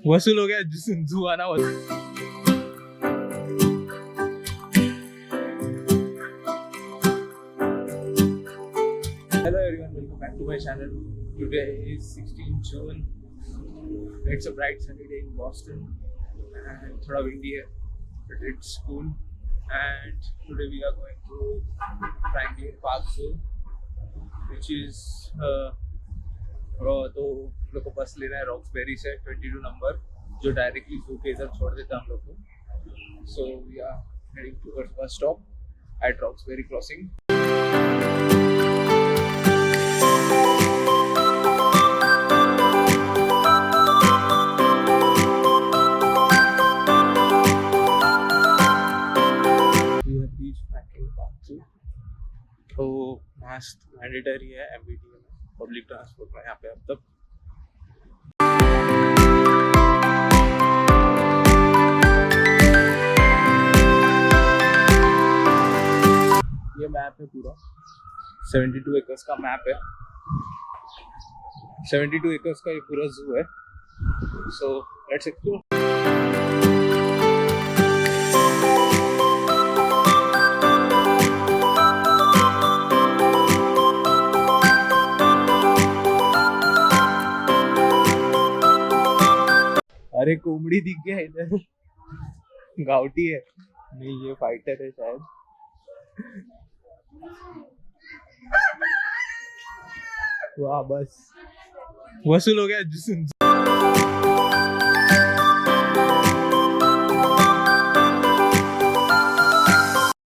वसूल हो गया, जू आना वसूल। Hello everyone, welcome back to my channel. Today is 16 June. It's a bright sunny day in Boston and थोड़ा windy है, but it's cool. And today we are going to Franklin Park Zoo, which is तो हम लोग को बस लेना है रॉक्सबेरी से 22 नंबर, जो डायरेक्टली जू के इधर छोड़ देता है हम लोग को। So we are heading towards bus stop at Roxbury Crossing. तो मास्क मैंडेटरी है एमबीटी में, पब्लिक ट्रांसपोर्ट में यहाँ पे अब तक। ये मैप है पूरा, 72 एकर्स का मैप है, 72 एकर्स का ये पूरा जू है। So let's explore. अरे कोमड़ी दिख गया इधर, गाउटी है नहीं, ये फाइटर है शायद। वाह बस वसूल हो गया।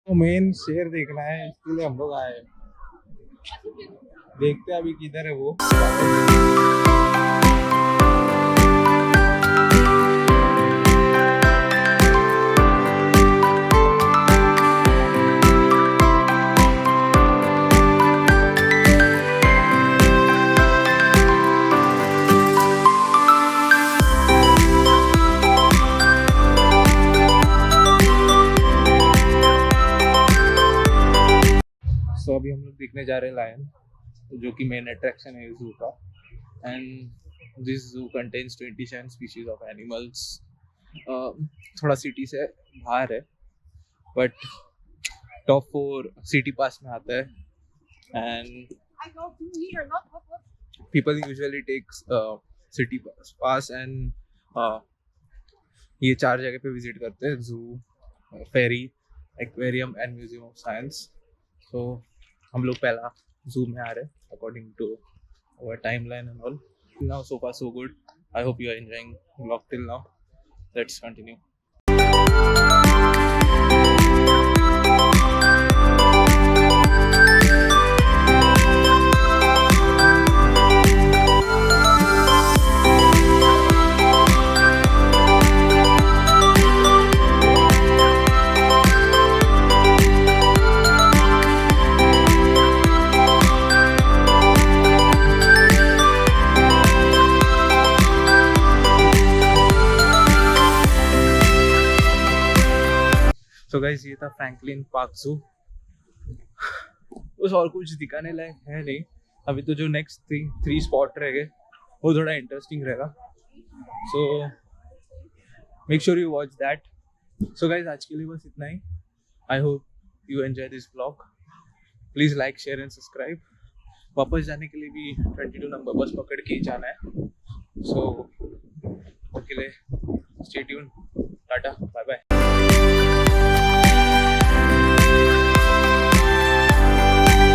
तो मेन शेर देखना है, इसके लिए हम लोग आए हैं। देखते हैं अभी किधर है वो। तो अभी हम लोग देखने जा रहे हैं लायन, जो कि मेन अट्रैक्शन है जू का। एंड दिस जू कंटेन्स 27 स्पीशीज ऑफ एनिमल्स। थोड़ा सिटी से बाहर है, बट टॉप 4 सिटी पास में आता है। And people usually takes city pass and ये 4 जगह पे विजिट करते हैं: zoo, ferry, aquarium and museum of science. So हम लोग पहला जू में आ रहे हैं according to our timeline and all. Now so far so good. I hope you are enjoying vlog till now. Let's continue. तो गाइस ये था फ्रैंकलिन पार्क जू। उस और कुछ दिखाने लायक है नहीं अभी, तो जो नेक्स्ट 3 स्पॉट रहेंगे वो थोड़ा इंटरेस्टिंग रहेगा। So make sure you watch that. So guys आज के लिए बस इतना ही। I hope you enjoy this blog. Please like, share and subscribe. वापस जाने के लिए भी 22 नंबर बस पकड़ के ही जाना है। सो उसके लिए stay tune. Tata, bye bye.